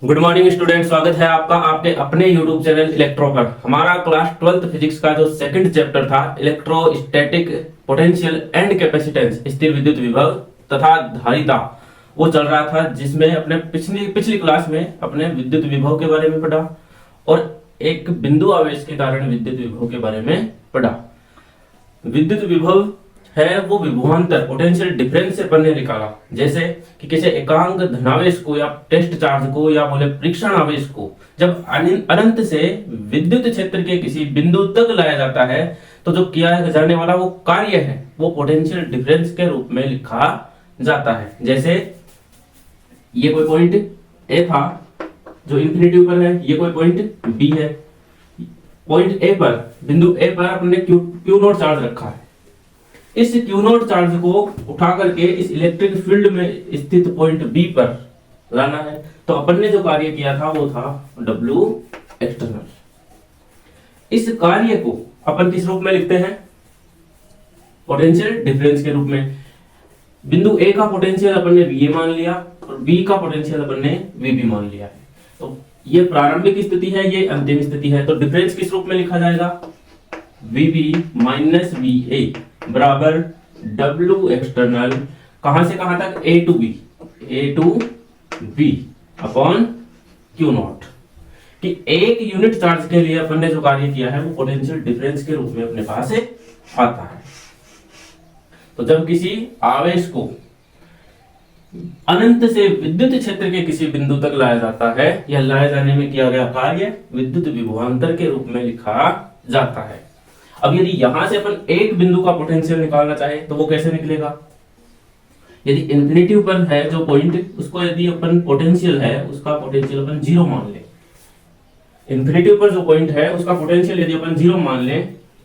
Good morning student, स्वागत है आपका आपके अपने यूट्यूब चैनल इलेक्ट्रो पर। हमारा क्लास 12th फिजिक्स का जो सेकंड चैप्टर था इलेक्ट्रोस्टैटिक पोटेंशियल एंड कैपेसिटेंस, स्थिर विद्युत विभव तथा धारिता, वो चल रहा था, जिसमें अपने पिछली पिछली क्लास में अपने विद्युत विभव के बारे में पढ़ा और एक बिंदु आवेश के कारण विद्युत विभव के बारे में पढ़ा। विद्युत विभव है वो विभवांतर पोटेंशियल डिफरेंस से अपन ने निकाला। जैसे कि किसी एकांक धनावेश को या टेस्ट चार्ज को या बोले परीक्षण आवेश को जब अनंत से विद्युत क्षेत्र के किसी बिंदु तक लाया जाता है तो जो किया जाने वाला वो कार्य है वो पोटेंशियल डिफरेंस के रूप में लिखा जाता है। जैसे ये कोई पॉइंट ए था जो इंफिनिटी पर है, ये कोई पॉइंट बी है। पॉइंट ए पर, बिंदु ए पर अपने क्यू नॉट चार्ज रखा है। इस क्यू नॉट चार्ज को उठा करके इस इलेक्ट्रिक फील्ड में स्थित पॉइंट बी पर लाना है, तो अपन ने जो कार्य किया था वो था W एक्सटर्नल। इस कार्य को अपन किस रूप में लिखते हैं? पोटेंशियल डिफरेंस के रूप में। बिंदु ए का पोटेंशियल अपन ने VA मान लिया और बी का पोटेंशियल अपन ने VB मान लिया है। तो ये प्रारंभिक स्थिति है, ये अंतिम स्थिति है। तो डिफरेंस किस रूप में लिखा जाएगा? VB माइनस VA बराबर W एक्सटर्नल, कहां से कहां तक? A to B upon Q naught. कि एक यूनिट चार्ज के लिए अपन ने जो कार्य किया है वो पोटेंशियल डिफरेंस के रूप में अपने पास आता है। तो जब किसी आवेश को अनंत से विद्युत क्षेत्र के किसी बिंदु तक लाया जाता है या लाए जाने में किया गया कार्य विद्युत विभवांतर के रूप में लिखा जाता है। अब यदि यहां से अपन एक बिंदु का पोटेंशियल निकालना चाहे तो वो कैसे निकलेगा? यदि इन्फिनिटी पर है जो पॉइंट, उसको यदि अपन पोटेंशियल है उसका पोटेंशियल अपन 0 मान ले। इन्फिनिटी पर जो पॉइंट है उसका पोटेंशियल यदि अपन 0 मान ले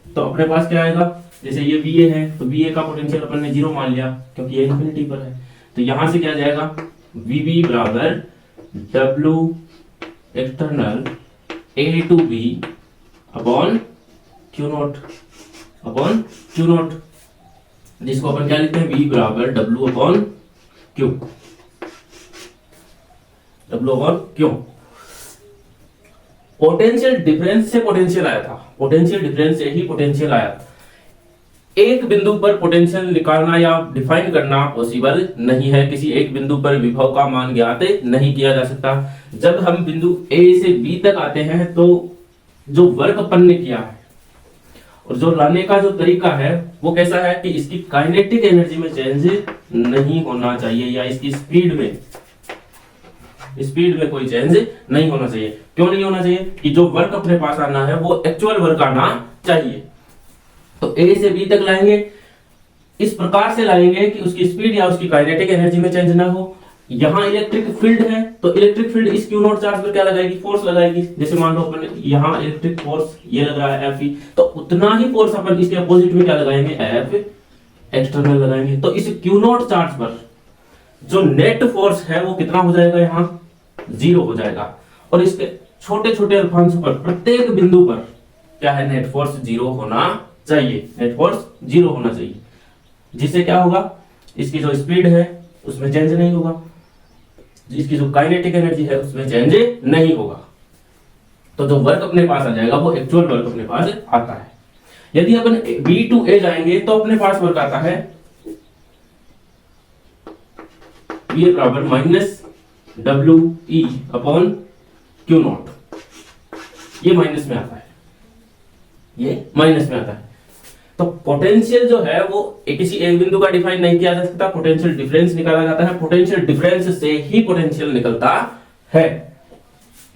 तो अपने पास क्या आएगा? जैसे ये VA है तो VA का पोटेंशियल अपन ने 0 मान लिया क्योंकि ये इन्फिनिटी पर है। तो यहां से क्या जाएगा? VB बराबर W external A to B upon Q naught, जिसको अपन क्या लिखते हैं? V बराबर W upon Q। Potential difference से पोटेंशियल आया था, पोटेंशियल डिफरेंस से ही पोटेंशियल आया था। एक बिंदु पर पोटेंशियल निकालना या डिफाइन करना पॉसिबल नहीं है। किसी एक बिंदु पर विभव का मान ज्ञात नहीं किया जा सकता। जब हम बिंदु A से B तक आते हैं तो जो वर्क अपन ने किया है और जो लाने का जो तरीका है वो कैसा है कि इसकी काइनेटिक एनर्जी में चेंज नहीं होना चाहिए या इसकी स्पीड में कोई चेंज नहीं होना चाहिए। क्यों नहीं होना चाहिए? कि जो वर्क अपने पास आना है वो एक्चुअल वर्क आना चाहिए। तो A से B तक लाएंगे, इस प्रकार से लाएंगे कि उसकी स्पीड या उसकी काइनेटिक एनर्जी में चेंज ना हो। यहाँ इलेक्ट्रिक फील्ड है तो इलेक्ट्रिक फील्ड इस क्यू नॉट चार्ज पर क्या लगाएगी? फोर्स लगाएगी। जैसे मान लो अपन यहाँ इलेक्ट्रिक फोर्स ये लग रहा है Fe, तो उतना ही फोर्स अपन इसके अपोजिट में क्या लगाएंगे? F एक्सटर्नल लगाएंगे। तो इस क्यू नॉट चार्ज पर जो नेट फोर्स है वो कितना हो जाएगा? यहाँ 0 हो जाएगा। और इसके छोटे छोटे अल्फांश पर प्रत्येक बिंदु पर क्या है? नेट फोर्स 0 होना चाहिए, नेट फोर्स 0 होना चाहिए। जिससे क्या होगा? इसकी जो स्पीड है उसमें चेंज नहीं होगा, इसकी जो काइनेटिक एनर्जी है उसमें चेंज नहीं होगा। तो जो वर्क अपने पास आ जाएगा वो एक्चुअल वर्क अपने पास आता है। यदि अपन B टू A जाएंगे तो अपने पास वर्क आता है VA बराबर minus WE upon Q not. ये माइनस में आता है, ये माइनस में आता है। तो पोटेंशियल जो है वो किसी एक बिंदु का डिफाइन नहीं किया जा सकता, पोटेंशियल डिफरेंस निकाला जाता है। पोटेंशियल डिफरेंस से ही पोटेंशियल निकलता है।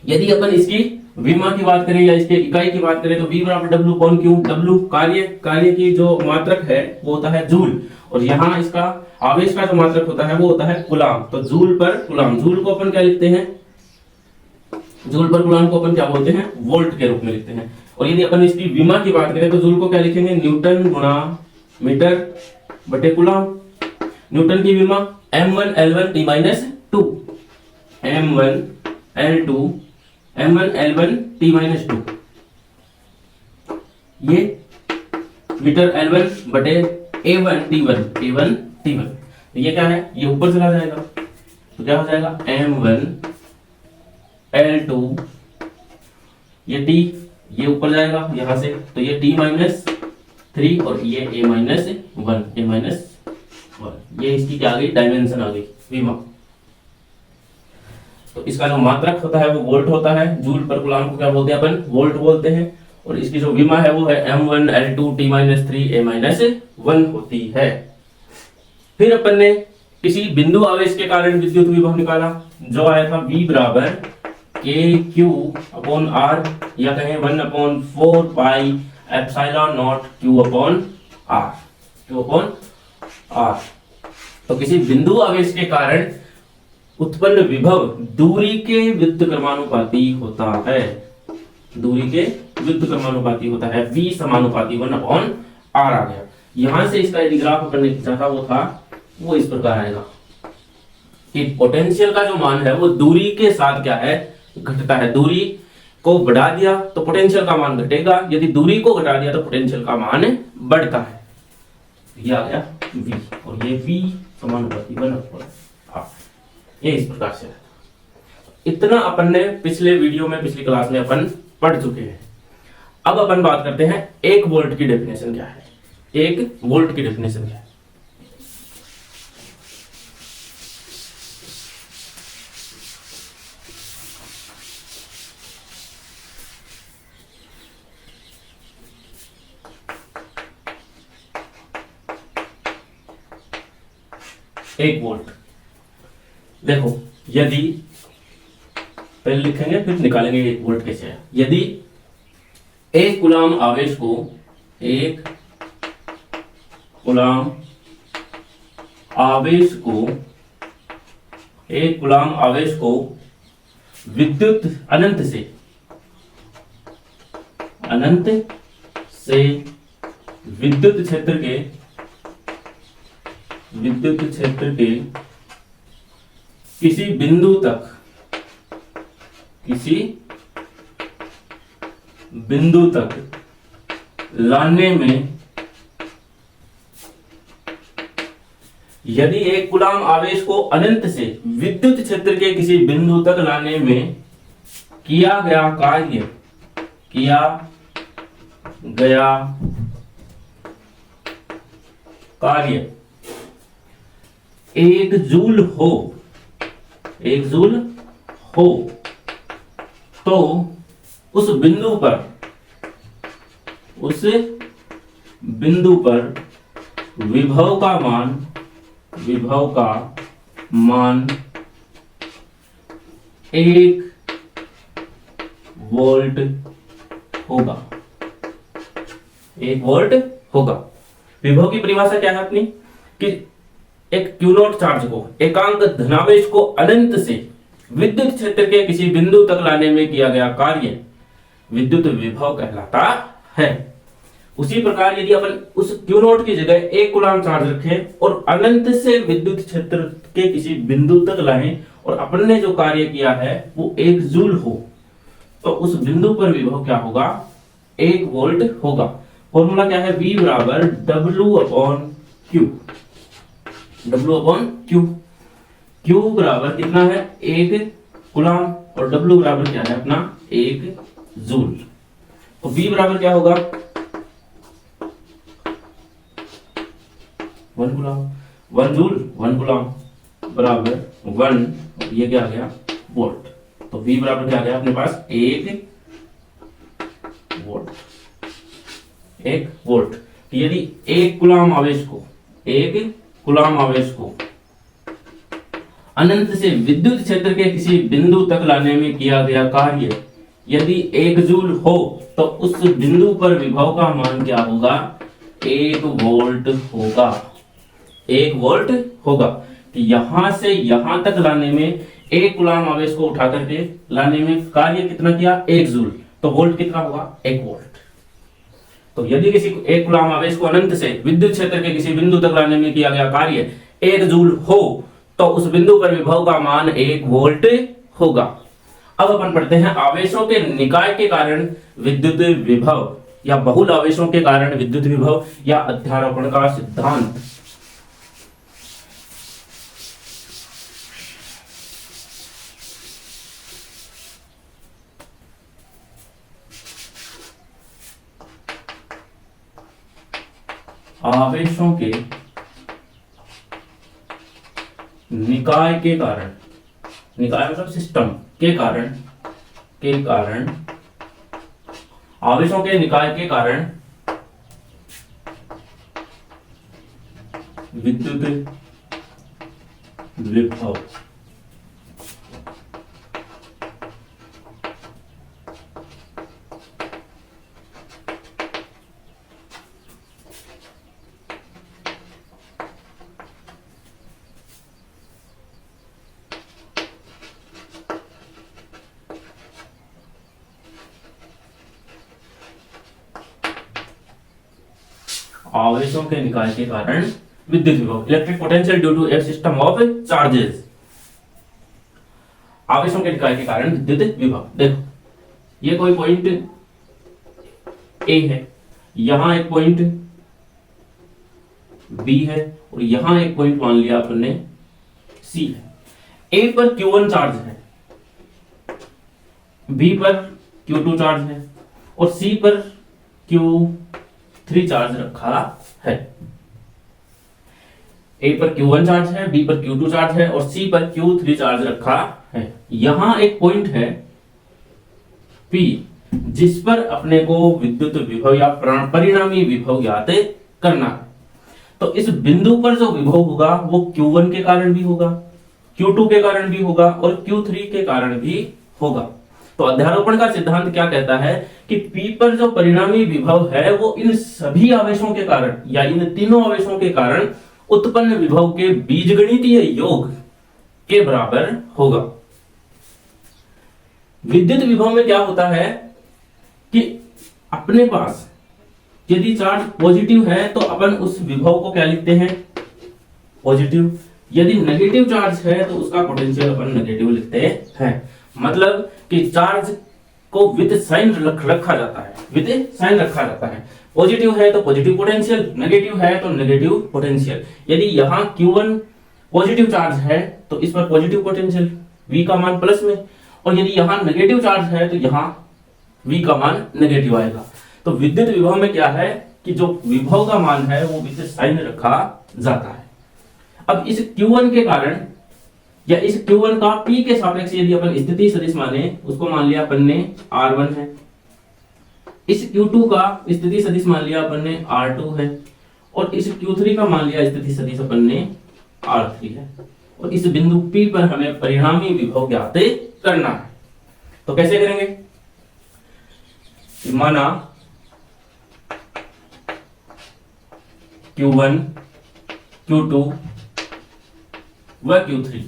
यदि अपन इसकी विमा की बात करें या इसके इकाई की बात करें तो V बराबर W अपॉन Q। W कार्य की जो मात्रक है वो होता है जूल, और यहाँ इसका आवेश का जो मात्रक होता है वो होता है कूलाम। तो जूल पर कूलाम, जूल को अपन क्या लिखते हैं? जूल पर कूलाम को अपन क्या बोलते हैं? वोल्ट के रूप में लिखते हैं। और यदि अपन इसकी विमा की बात करें तो जूल को क्या लिखेंगे? न्यूटन गुणा मीटर बटे कूलाम। न्यूटन की विमा M1 L1 T minus 2, M1 L2 M1 L1 T minus 2। ये मीटर L1 बटे A1 T1। ये क्या है? ये ऊपर चला जाएगा तो क्या हो जाएगा? M1 L2, ये T, ये ऊपर जाएगा यहां से, तो ये T-3 और ये A-1, ये इसकी क्या आ गई, डायमेंशन आ गई, विमा। तो इसका जो मात्रक होता है वो वोल्ट होता है, जूल पर कूलम को क्या बोलते हैं अपन, वोल्ट बोलते हैं। और इसकी जो विमा है वो है M1 L2 T-3 A-1 होती है। फिर अपन ने किसी बिंदु आवेश के कारण विद्युत विभव निकाला, जो आया था V बराबर KQ/R, या कहें 1/4 पाई एप्सिलॉन नॉट Q/R। तो किसी बिंदु आवेश के कारण उत्पन्न विभव दूरी के व्युत्क्रमानुपाती क्रमानुपाती होता है, दूरी के व्युत्क्रमानुपाती क्रमानुपाती होता है, V समानुपाती 1/R आ गया। यहां से इसका यदि ग्राफ अपन ने खींचा था वो इस प्रकार आएगा कि पोटेंशियल का जो मान है वो दूरी के साथ क्या है, घटता है। दूरी को बढ़ा दिया तो पोटेंशियल का मान घटेगा, यदि दूरी को घटा दिया तो पोटेंशियल का मान बढ़ता है। ये आ गया V, और ये V समानुपाती 1/R, ये इस प्रकार से। इतना अपन ने पिछले वीडियो में, पिछली क्लास में अपन पढ़ चुके हैं। अब अपन बात करते हैं 1 वोल्ट की डेफिनेशन क्या है। 1 वोल्ट की डेफिनेशन क्या है? एक वोल्ट, देखो यदि पहले लिखेंगे फिर निकालेंगे 1 वोल्ट कैसे है। यदि 1 कूलम आवेश को 1 कूलम आवेश को विद्युत अनंत से विद्युत क्षेत्र के किसी बिंदु तक लाने में, यदि 1 कूलम आवेश को अनंत से विद्युत क्षेत्र के किसी बिंदु तक लाने में किया गया कार्य 1 जूल हो तो उस बिंदु पर विभव का मान 1 वोल्ट होगा। 1 वोल्ट होगा। विभव की परिभाषा क्या है अपनी, कि एक Q0 चार्ज को, एकांक धनावेश को अनंत से विद्युत क्षेत्र के किसी बिंदु तक लाने में किया गया कार्य विद्युत विभव कहलाता है। उसी प्रकार यदि अपन उस Q0 की जगह 1 कूलम चार्ज रखें और अनंत से विद्युत क्षेत्र के किसी बिंदु तक लाएं और अपन ने जो कार्य किया है वो 1 जूल हो, तो उस बिंदु पर विभव क्या होगा, 1 वोल्ट होगा। फॉर्मूला क्या है, V बराबर W/Q। Q बराबर कितना है, 1 कूलम, और W बराबर क्या है अपना 1 जूल। तो V बराबर क्या होगा, 1 कूलम, 1 जूल 1 कूलम बराबर 1, ये क्या आ गया वोल्ट। तो V बराबर क्या आ गया अपने पास 1 वोल्ट। 1 वोल्ट। यदि 1 कूलम आवेश को अनंत से विद्युत क्षेत्र के किसी बिंदु तक लाने में किया गया कार्य यदि 1 जूल हो, तो उस बिंदु पर विभव का मान क्या होगा, 1 वोल्ट होगा। 1 वोल्ट होगा। तो यहां से यहां तक लाने में 1 कूलम आवेश को उठा करके लाने में कार्य कितना किया, 1 जूल, तो वोल्ट कितना होगा, 1 वोल्ट। तो यदि किसी 1 कूलम आवेश को अनंत से विद्युत क्षेत्र के किसी बिंदु तक लाने में किया गया कार्य 1 जूल हो, तो उस बिंदु पर विभव का मान 1 वोल्ट होगा। अब अपन पढ़ते हैं आवेशों के निकाय के कारण विद्युत विभव, या बहुल आवेशों के कारण विद्युत विभव, या अध्यारोपण का सिद्धांत। आवेशों के निकाय के कारण, निकाय मतलब सिस्टम के कारण, आवेशों के निकाय के कारण विद्युत विभव आवेशों के निकाय के कारण विद्युत विभव, electric potential due to a system of charges. आवेशों के निकाय के कारण विद्युत विभव। देखो ये कोई पॉइंट ए है, यहां एक पॉइंट बी है और यहां एक पॉइंट मान लिया अपन ने सी है। ए पर Q1 चार्ज है, बी पर Q2 चार्ज है और सी पर Q3 चार्ज रखा है। ए पर Q1 चार्ज है, बी पर Q2 चार्ज है और सी पर Q3 चार्ज रखा है। यहां एक पॉइंट है P जिस पर अपने को विद्युत विभव या परिणामी विभव ज्ञात करना है। तो इस बिंदु पर जो विभव होगा वो Q1 के कारण भी होगा, Q2 के कारण भी होगा और Q3 के कारण भी होगा। तो अध्यारोपण का सिद्धांत क्या कहता है कि P पर जो परिणामी विभव है वो इन सभी आवेशों के कारण या इन तीनों आवेशों के कारण उत्पन्न विभव के बीजगणितीय योग के बराबर होगा। विद्युत विभव में क्या होता है कि अपने पास यदि चार्ज पॉजिटिव है तो अपन उस विभव को क्या लिखते हैं, पॉजिटिव। यदि नेगेटिव चार्ज है तो उसका पोटेंशियल अपन नेगेटिव लिखते हैं। मतलब कि चार्ज को विद साइन रखा जाता है, विद साइन रखा जाता है। पॉजिटिव है तो पॉजिटिव पोटेंशियल, नेगेटिव है तो नेगेटिव पोटेंशियल। यदि यहाँ Q1 पॉजिटिव चार्ज है तो इस पर पॉजिटिव पोटेंशियल V का मान प्लस में, और यदि यहाँ नेगेटिव चार्ज है तो यहाँ V का मान नेगेटिव आएगा। तो विद्युत विभव में क्या है कि जो विभव का मान है वो विद साइन रखा जाता है। अब इस Q1 के कारण या इस Q1 का P के सापेक्ष यदि अपन स्थिति सदिश माने, उसको मान लिया अपन ने R1 है। इस Q2 का स्थिति सदिश मान लिया अपन ने R2 है और इस Q3 का मान लिया स्थिति सदिश अपन ने R3 है। और इस बिंदु P पर हमें परिणामी विभव ज्ञात करना है। तो कैसे करेंगे, माना Q1, Q2 व Q3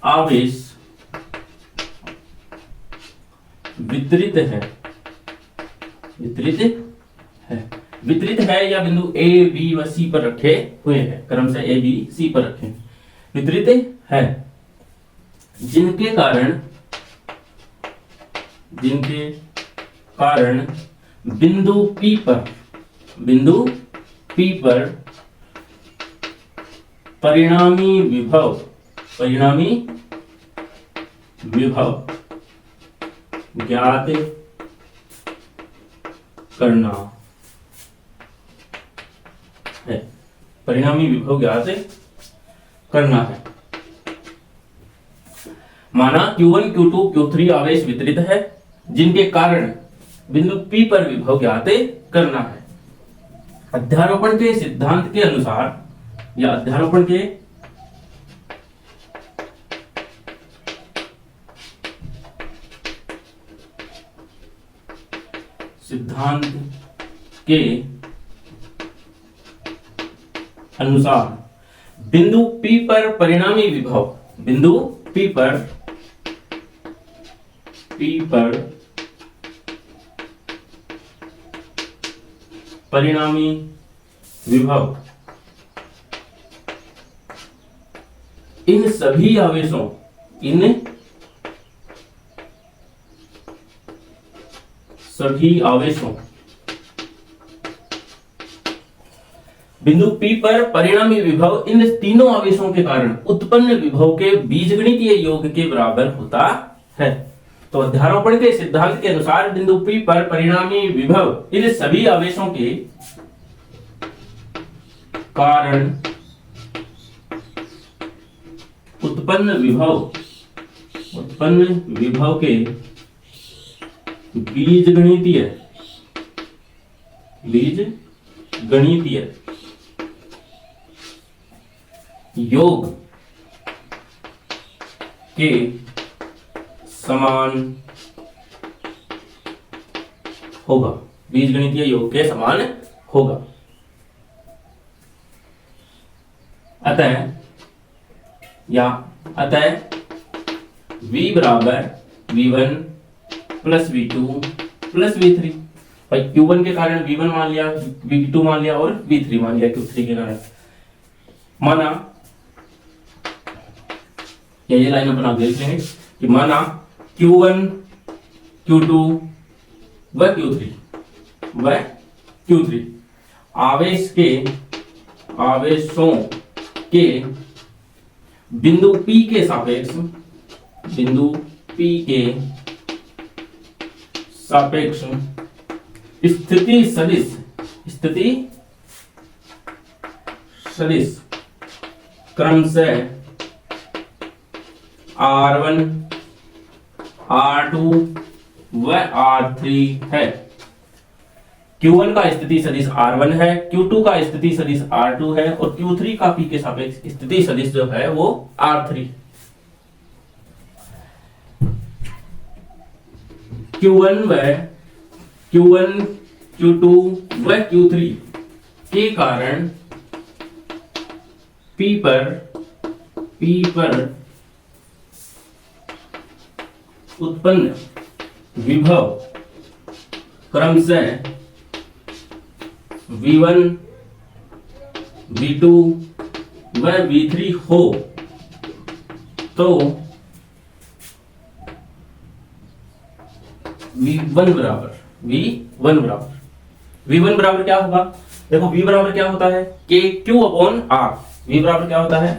आवेश वितरित है या बिंदु A, B व C पर रखे हुए हैं, क्रम से A, B, C पर रखे वितरित है, जिनके कारण बिंदु P पर परिणामी विभव ज्ञात करना है, परिणामी विभव ज्ञात करना है। माना Q1, Q2, Q3 आवेश वितरित है जिनके कारण बिंदु P पर विभव ज्ञात करना है। अध्यारोपण के सिद्धांत के अनुसार या अध्यारोपण के सिद्धांत के अनुसार बिंदु P पर परिणामी विभव, बिंदु P पर परिणामी विभव इन सभी आवेशों बिंदु P पर परिणामी विभव इन तीनों आवेशों के कारण उत्पन्न विभव के बीजगणितीय योग के बराबर होता है। तो अध्यारोपण के सिद्धांत के अनुसार बिंदु P पर परिणामी विभव इन सभी आवेशों के कारण उत्पन्न विभव के बीजगणितीय योग के समान होगा, बीजगणितीय योग के समान होगा। अतः v बराबर v1 plus v2 plus v3। भाई q1 के कारण v1 मान लिया, v2 मान लिया और v3 मान लिया q3 के कारण। माना ये लाइन अपन आप देख लेंगे कि माना q1 q2 व q3 आवेशों के बिंदु P के सापेक्ष स्थिति सदिश क्रमशः R1 R2 व R3 है। Q1 का स्थिति सदिश R1 है, Q2 का स्थिति सदिश R2 है और Q3 का P के सापेक्ष स्थिति सदिश जो है वो R3। Q1 Q2 व Q3 के कारण P पर उत्पन्न विभव क्रमशः V1 V2 व V3 हो तो V1 बराबर क्या होगा? देखो V बराबर क्या होता है? KQ upon R। V बराबर क्या होता है?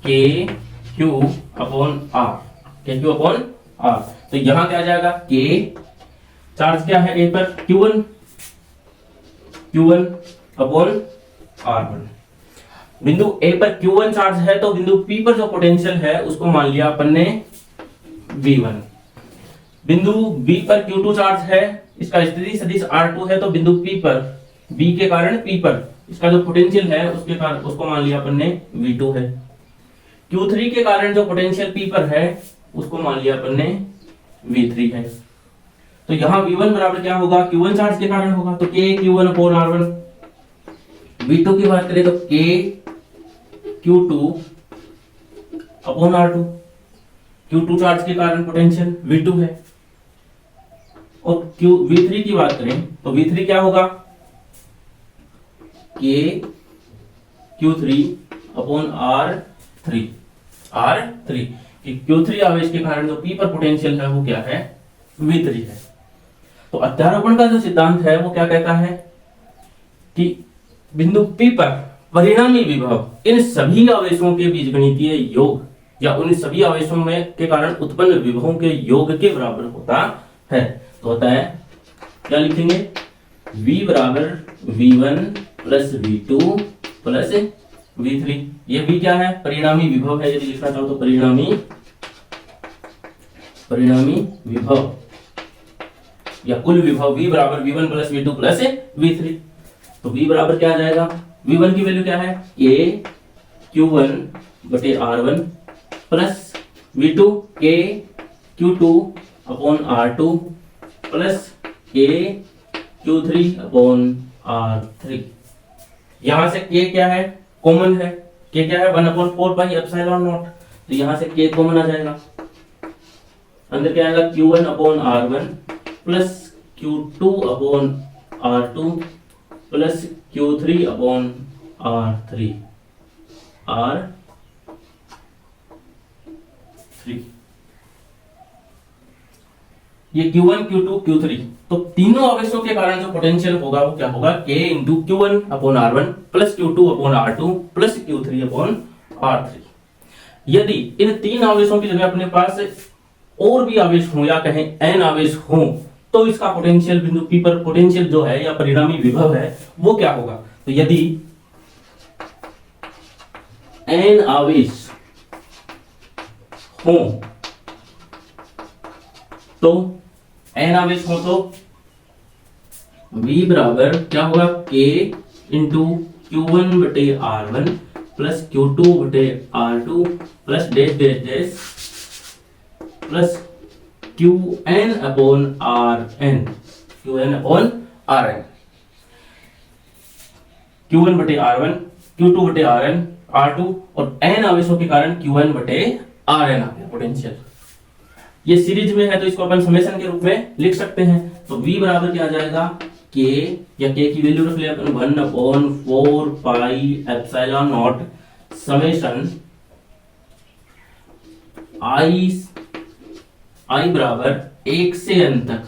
KQ upon R। तो यहां क्या आ जाएगा? K चार्ज क्या है A पर? Q1 upon R1। बिंदु A पर Q1 चार्ज है तो बिंदु P पर जो पोटेंशियल है उसको मान लिया अपन ने V1। बिंदु B पर Q2 चार्ज है, इसका स्थिति सदिश R2 है तो बिंदु P पर B के कारण P पर इसका जो पोटेंशियल है उसके कारण उसको मान लिया अपन ने V2 है। Q3 के कारण जो पोटेंशियल P पर है उसको मान लिया अपन ने V3 है। तो यहां V1 बराबर क्या होगा? Q1 चार्ज के कारण होगा तो K Q1 upon R1। V2 की बात करें तो K Q2 upon R2। Q2 charge के कारण पोटेंशियल V2 है। और V3 की बात करें तो V3 क्या होगा? K Q3 upon R3। Q3 आवेश के कारण जो P पर पोटेंशियल है वो क्या है? V3 है। तो अध्यारोपण का जो सिद्धांत है वो क्या कहता है कि बिंदु P पर परिणामी विभव इन सभी आवेशों के बीजगणितीय योग या उन सभी आवेशों में के कारण उत्पन्न विभवों के योग के बराबर होता है। तो होता है क्या लिखेंगे? V बराबर V1 plus V2 plus V3। ये V क्या है? परिणामी विभव है। यदि लिखना चाहो तो परिणामी विभव या कुल विभव V बराबर V1 plus V2 plus V3। तो V बराबर क्या आ जाएगा? V1 की वैल्यू क्या है? K Q1 बटे R1 plus V2 K Q2 upon R2 plus K Q3 upon R3। यहां से K क्या है? कॉमन है। K क्या है? 1/4 पाई एप्सिलॉन नॉट। तो यहां से K कॉमन आ जाएगा। अंदर क्या आएगा? Q1 upon R1 plus Q2 upon R2 plus Q3 upon R3। ये Q1 Q2 Q3 तो तीनों आवेशों के कारण जो पोटेंशियल होगा वो क्या होगा? K into Q1 upon R1 plus Q2 upon R2 plus Q3 upon R3। यदि इन तीन आवेशों की जगह अपने पास और भी आवेश हो या कहें n आवेश हो तो इसका पोटेंशियल बिंदु P पर पोटेंशियल जो है या परिणामी विभव है वो क्या होगा? तो यदि n आवेश हो तो n आवेश हो तो V बराबर क्या होगा, K इंटू Q1 बटे R1 प्लस Q2 बटे R2 plus dash dash dash plus Qn upon Rn, Qn upon Rn, Q1 बटे R1, Q2 बटे Rn, R2 और n आवेशों के कारण Qn बटे Rn आ गया पोटेंशियल। ये सीरीज में है तो इसको अपन समेशन के रूप में लिख सकते हैं। तो V बराबर क्या आ जाएगा, K या K की वैल्यू रख ले अपन 1/4 pi epsilon not summation I बराबर 1 से n तक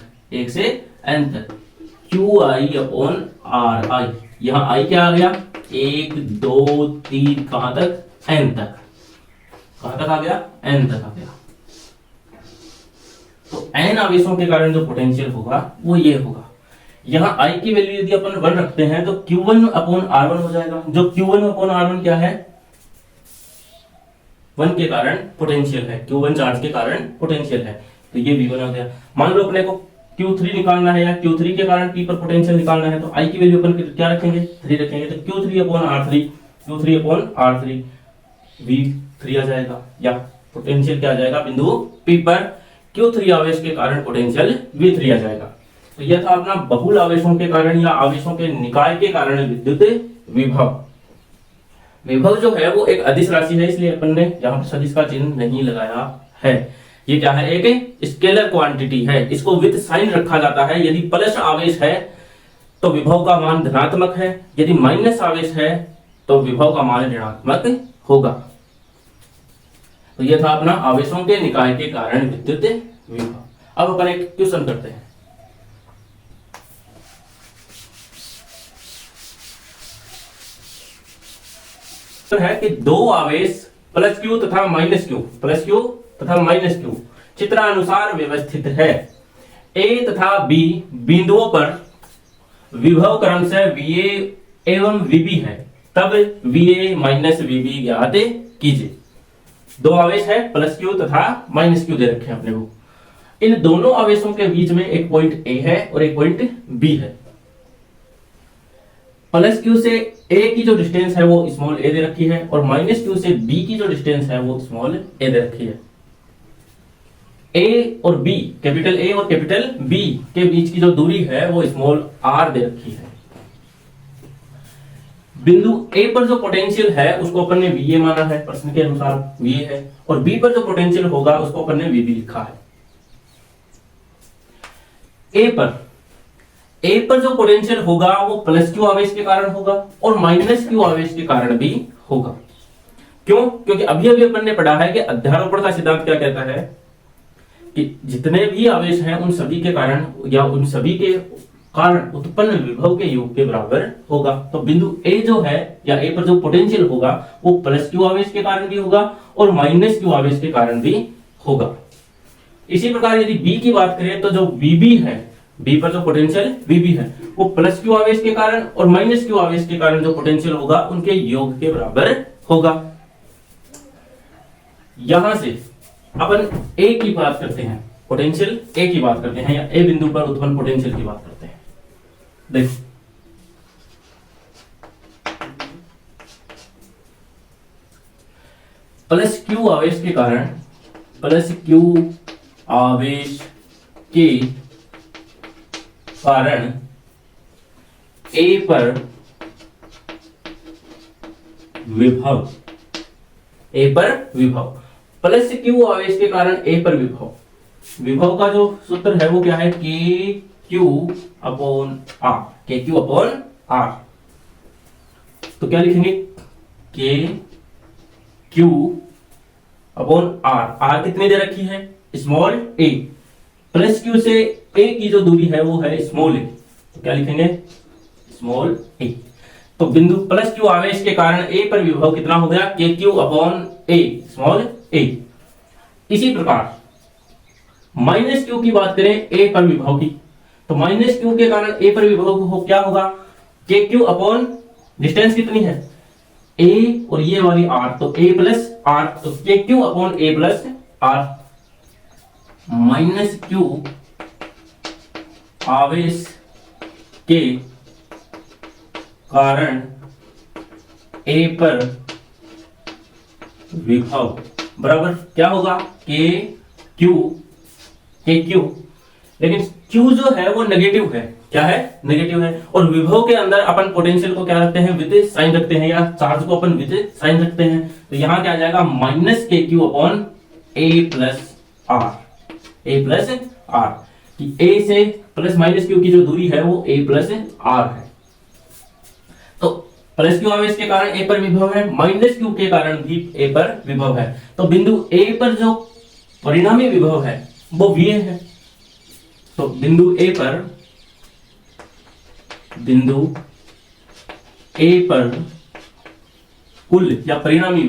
QI अपॉन RI। यहाँ I क्या आ गया, 1 2 3 कहां तक, n तक, कहां तक आ गया, n तक आ गया। तो n आवेशों के कारण जो पोटेंशियल होगा वो ये होगा। यहाँ I की वैल्यू यदि अपन 1 रखते हैं तो Q1 अपॉन R1 हो जाएगा, जो Q1 अपॉन R1 क्या है, 1 के कारण पोटेंशियल है, Q1 चार्ज के कारण पोटेंशियल है, तो ये V1 आ गया। मान लो अपने को Q3 निकालना है या Q3 के कारण P पर पोटेंशियल निकालना है, तो I की वैल्यू अपन क्या रखेंगे, 3 रखेंगे, तो Q3 अपॉन R3 V3 आ जाएगा, या पोटेंशियल क्या आ जाएगा, बिंदु P पर Q3 आवेश के कारण पोटेंशियल V3 आ जाएगा। तो यह था अपना बहुल आवेशों के कारण या आवेशों के निकाय के कारण विद्युत विभव। विभव जो है वो एक अदिश राशि है, इसलिए अपन ने यहाँ पर सदिश का चिन्ह नहीं लगाया है। ये क्या है, एक स्केलर क्वांटिटी है, इसको विद साइन रखा जाता है। यदि प्लस आवेश है तो विभव का मान धनात्मक है, यदि माइनस आवेश है तो विभव का मान ऋणात्मक होगा। तो यह था अपना आवेशों के निकाय के कारण विद्युत विभव। अब अपन एक क्वेश्चन करते हैं। है कि दो आवेश प्लस Q तथा माइनस Q चित्रानुसार व्यवस्थित है। A तथा B बिंदुओं पर विभव क्रमशः VA एवं VB है, तब VA माइनस VB ज्ञात कीजिए। दो आवेश है, प्लस Q तथा माइनस Q दे रखे हैं अपने को। इन दोनों आवेशों के बीच में एक पॉइंट A है और एक पॉइंट B है। प्लस Q से A की जो डिस्टेंस है वो स्मॉल a दे रखी है और माइनस Q से B की जो डिस्टेंस है वो स्मॉल a दे रखी है। A और B, कैपिटल A और कैपिटल B के बीच की जो दूरी है वो स्मॉल r दे रखी है। बिंदु A पर जो पोटेंशियल है उसको अपन ने VA माना है, प्रश्न के अनुसार VA है, और B पर जो पोटेंशियल होगा उसको अपन ने VB लिखा है। A पर जो पोटेंशियल होगा वो प्लस Q आवेश के कारण होगा और माइनस Q आवेश के कारण भी होगा। क्यों? क्योंकि अभी अभी अपन ने पढ़ा है कि अध्यारोपण का सिद्धांत क्या कहता है कि जितने भी आवेश हैं उन सभी के कारण या उन सभी के कारण उत्पन्न विभव के योग के बराबर होगा। तो बिंदु A जो है या A पर जो पोटेंशियल होगा वो प्लस Q आवेश के कारण भी होगा और माइनस Q आवेश के कारण भी होगा। इसी प्रकार यदि B की बात करें तो जो VB है, B पर जो पोटेंशियल VB है वो प्लस Q आवेश के कारण और माइनस Q आवेश के कारण जो पोटेंशियल होगा उनके योग के बराबर होगा। यहां से अपन A की बात करते हैं, पोटेंशियल A की बात करते हैं या A बिंदु पर उत्पन्न पोटेंशियल की बात करते हैं। देखो प्लस Q आवेश के कारण, प्लस Q आवेश के कारण A पर विभव, A पर विभव, प्लस Q आवेश के कारण A पर विभव, विभव का जो सूत्र है वो क्या है, KQ upon R, KQ upon R। तो क्या लिखेंगे, KQ अपॉन R, R कितनी दे रखी है, स्मॉल a, प्लस Q से A की जो दूरी है वो है स्मॉल a, तो क्या लिखेंगे, स्मॉल a। तो बिंदु प्लस Q आवेश के कारण A पर विभव कितना हो गया, KQ upon A, small a। इसी प्रकार माइनस Q की बात करें A पर विभव की, तो माइनस Q के कारण A पर विभव क्या होगा, KQ अपॉन डिस्टेंस कितनी है ए और ये वाली आर, तो ए प्लस आर, तो K Q upon A plus R minus Q आवेश के कारण ए पर विभव बराबर क्या होगा, के क्यू, लेकिन क्यू जो है वो नेगेटिव है, क्या है, नेगेटिव है, और विभव के अंदर अपन पोटेंशियल को क्या रखते हैं, विद साइन रखते हैं, या चार्ज को अपन विद साइन रखते हैं, तो यहां क्या आ जाएगा minus K Q upon A plus R, कि ए से प्लस माइनस क्यू की जो दूरी है वो ए प्लस आर है। तो प्लस क्यू आवेश के कारण ए पर विभव है, माइनस क्यू के कारण भी ए पर विभव है, तो बिंदु ए पर जो परिणामी विभव है वो वी है। तो बिंदु ए पर कुल या परिणामी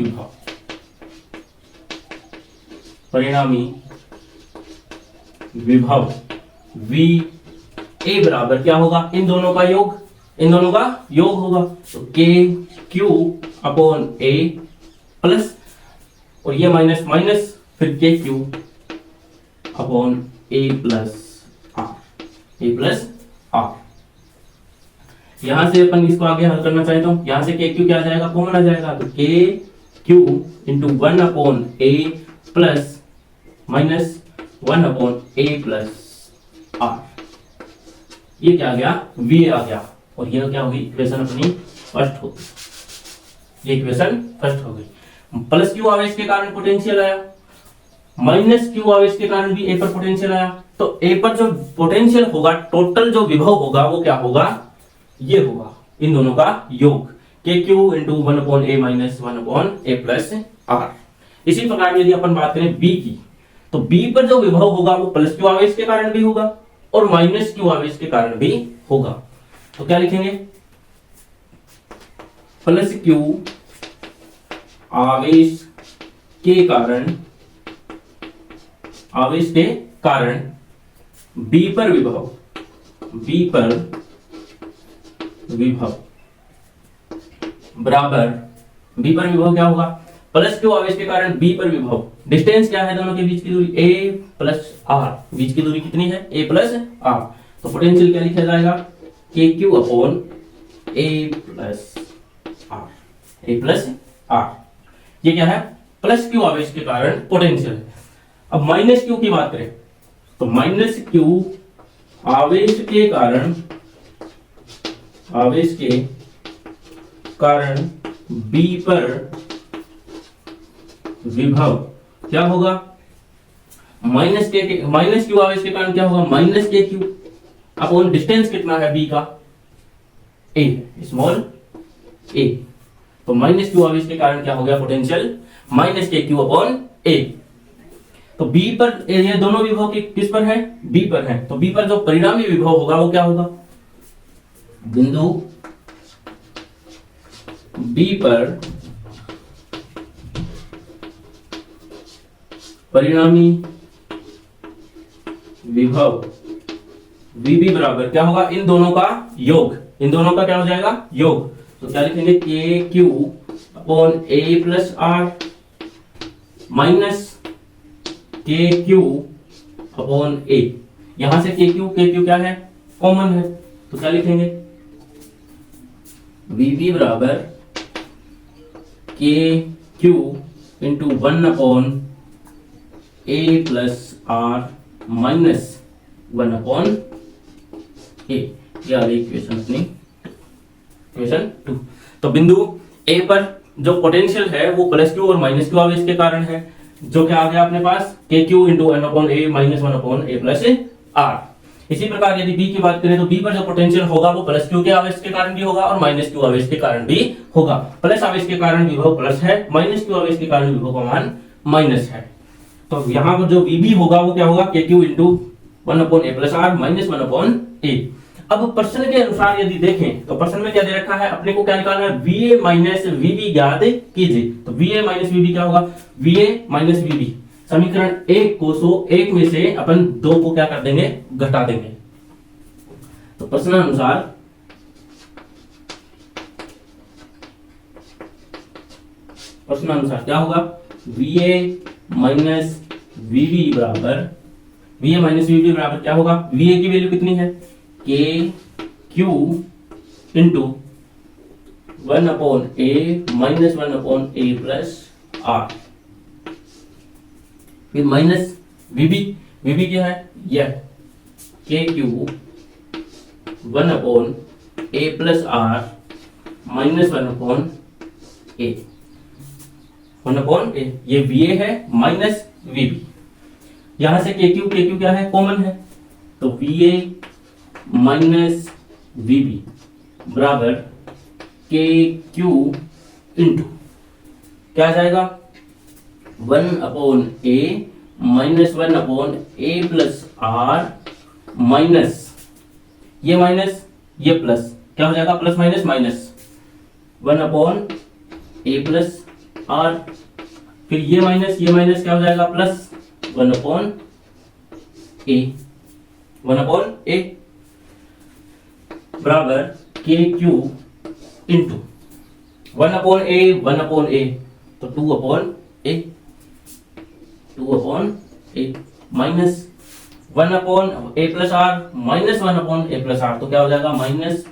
विभव वी ए बराबर क्या होगा, इन दोनों का योग होगा, तो K Q upon A plus, और ये माइनस माइनस, फिर K Q upon A plus R. यहां से अपन इसको आगे हल करना चाहे तो यहां से के क्यू क्या आ जाएगा, कॉमन आ जाएगा, तो K Q into 1 upon A plus minus 1 upon A plus R, ये क्या आ गया, वी आ गया, और ये क्या होगी, इक्वेशन अपनी फर्स्ट होगी, ये इक्वेशन फर्स्ट हो गई। प्लस क्यू आवेश के कारण पोटेंशियल आया, माइनस क्यू आवेश के कारण भी ए पर पोटेंशियल आया, तो ए पर जो पोटेंशियल होगा, टोटल जो विभव होगा वो क्या होगा, ये होगा इन दोनों का योग, K Q into 1 upon A minus 1 upon A plus R. इसी प्रकार यदि अपन बात करें बी की, तो बी पर जो विभव होगा वो प्लस क्यू आवेश के कारण भी होगा और माइनस क्यू आवेश के कारण भी होगा, तो क्या लिखेंगे, प्लस क्यू आवेश के कारण बी पर विभव बराबर, बी पर विभव क्या होगा, प्लस क्यू आवेश के कारण बी पर विभव, डिस्टेंस क्या है दोनों के बीच की दूरी, ए प्लस आर, बीच की दूरी कितनी है, ए प्लस आर, तो पोटेंशियल क्या लिखा जाएगा, K Q upon A plus R, ये क्या है, प्लस क्यू आवेश के कारण पोटेंशियल है। अब माइनस क्यू की बात करें, तो माइनस क्यू आवेश के कारण बी पर विभव क्या होगा, माइनस क्यू आवेश के कारण क्या होगा, minus K Q upon distance कितना है बी का, ए, स्मॉल ए, तो माइनस क्यू आवेश के कारण क्या हो गया potential, minus K Q upon ए। तो बी पर ये दोनों विभव किस पर है, बी पर है, तो बी पर जो परिणामी विभव होगा वो क्या होगा, बिंदु बी पर परिणामी विभव वीबी बराबर क्या होगा, इन दोनों का योग, इन दोनों का क्या हो जाएगा, योग, तो क्या लिखेंगे, K Q upon A plus R minus K Q upon A, यहां से के क्यू क्या है, कॉमन है, तो क्या लिखेंगे, वीबी बराबर K Q into 1 upon A plus R minus 1 upon A, ये आ गई इक्वेशन अपनी, इक्वेशन 2। तो बिंदु ए पर जो पोटेंशियल है वो प्लस क्यू और माइनस क्यू आवेश के कारण है, जो क्या आ गया अपने पास, K Q into 1 upon A minus 1 upon A plus R. इसी प्रकार यदि बी की बात करें तो बी पर जो पोटेंशियल होगा वो प्लस क्यू के आवेश के कारण भी होगा और माइनस क्यू आवेश के कारण भी होगा। प्लस आवेश के कारण विभव प्लस है, माइनस क्यू आवेश के कारण विभव का मान माइनस है। तो यहाँ पर जो वीबी होगा वो क्या होगा, K Q into 1 upon A plus R minus 1 upon A. अब प्रश्न के अनुसार यदि देखें तो प्रश्न में क्या दे रखा है, अपने को क्या निकालना है, वीए माइनस वीबी ज्ञात कीजिए। तो वीए माइनस वीबी क्या होगा, वीए माइनस वीबी समीकरण 1 को 101 में से अपन 2 को क्या कर देंगे, घटा देंगे। तो प्रश्न अनुसार प्रश्नानुसार क्या होगा, VA माइनस VB बराबर, VA माइनस VB बराबर क्या होगा, VA की वैल्यू कितनी है, KQ into 1/A minus 1/A plus R, फिर माइनस VB क्या है, यह KQ 1/A plus R minus 1/A, 1/A, ये VA है माइनस VB, यहां से KQ क्या है, कॉमन है, तो VA माइनस VB बराबर KQ इंटू क्या आ जाएगा, 1/A minus 1/A plus R minus ये माइनस ये प्लस, क्या हो जाएगा, plus minus minus 1/A plus R, फिर ये माइनस क्या हो जाएगा, प्लस 1/A बराबर KQ इंटू 1/A तो 2/A minus 1/A plus R minus 1/A plus R, तो क्या हो जाएगा, minus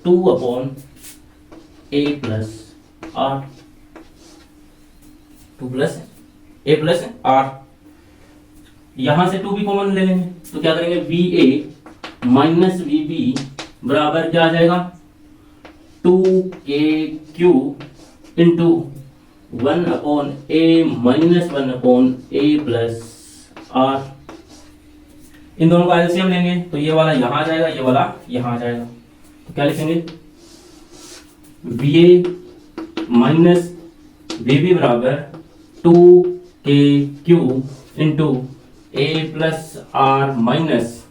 2/A plus R, 2 plus A plus R, यहां से 2 भी कॉमन ले लेंगे, तो क्या करेंगे, VA माइनस VB बराबर क्या आ जाएगा, 2KQ into 1/A minus 1/A plus R, इन दोनों का एलसीएम लेंगे, तो ये वाला यहां आ जाएगा, ये वाला यहां आ जाएगा, तो क्या लिखेंगे, VA माइनस VB बराबर 2KQ into A plus R minus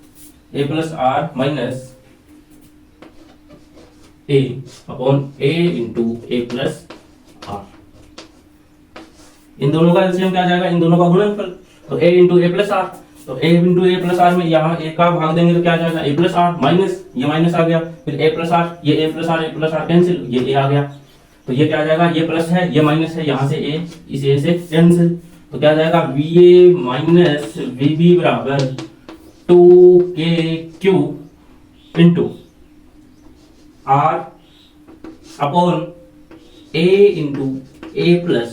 A upon A into A plus R, इन दोनों का एलसीएम क्या आ जाएगा, इन दोनों का गुणनफल, तो A into A plus R, तो A into A plus R में यहाँ A का भाग देंगे तो क्या आ जाएगा, A प्लस R माइनस ये माइनस आ गया, फिर A प्लस R, ये A प्लस R कैंसिल, ये A आ गया, तो ये क्या आ जाएगा, ये प्लस है ये माइनस है, यहाँ से A इस A से कैंसिल, तो क्या आ जाएगा, VA माइनस VB बराबर 2KQ into R upon A into A plus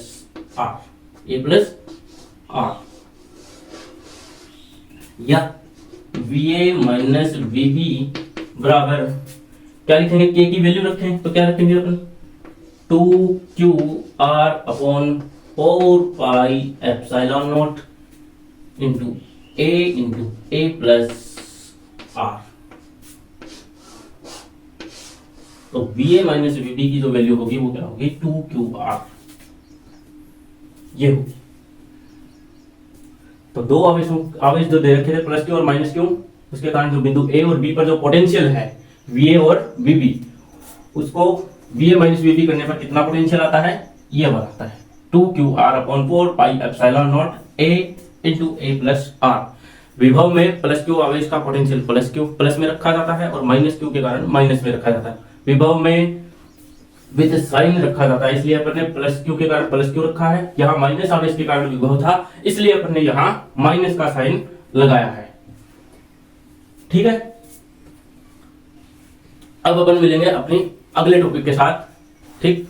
R, या VA माइनस VB बराबर क्या लिखेंगे, K की वैल्यू रखें तो क्या रखेंगे अपन, 2QR upon 4 pi epsilon not into A plus R, तो VA माइनस VB की जो वैल्यू होगी वो क्या होगी, 2QR, ये होगी, तो दो आवेश जो दे रखे थे प्लस क्यू और माइनस क्यू, उसके कारण जो बिंदु A और B पर जो पोटेंशियल है VA और VB, उसको VA माइनस VB करने पर कितना पोटेंशियल आता है, ये वाला आता है 2QR upon 4 pi epsilon not A into A plus R, विभव में प्लस क्यू आवेश का पोटेंशियल प्लस क्यू प्लस में रखा जाता है और माइनस क्यू के कारण माइनस में रखा जाता है, विभव में विद साइन रखा जाता है, इसलिए अपन ने प्लस क्यू के कारण प्लस क्यू रखा है, यहाँ माइनस आवेश के कारण विभव था इसलिए अपन ने यहाँ माइनस का साइन लगाया है, ठीक है। अब अपन मिलेंगे अपनी अगले टॉपिक के साथ, ठीक।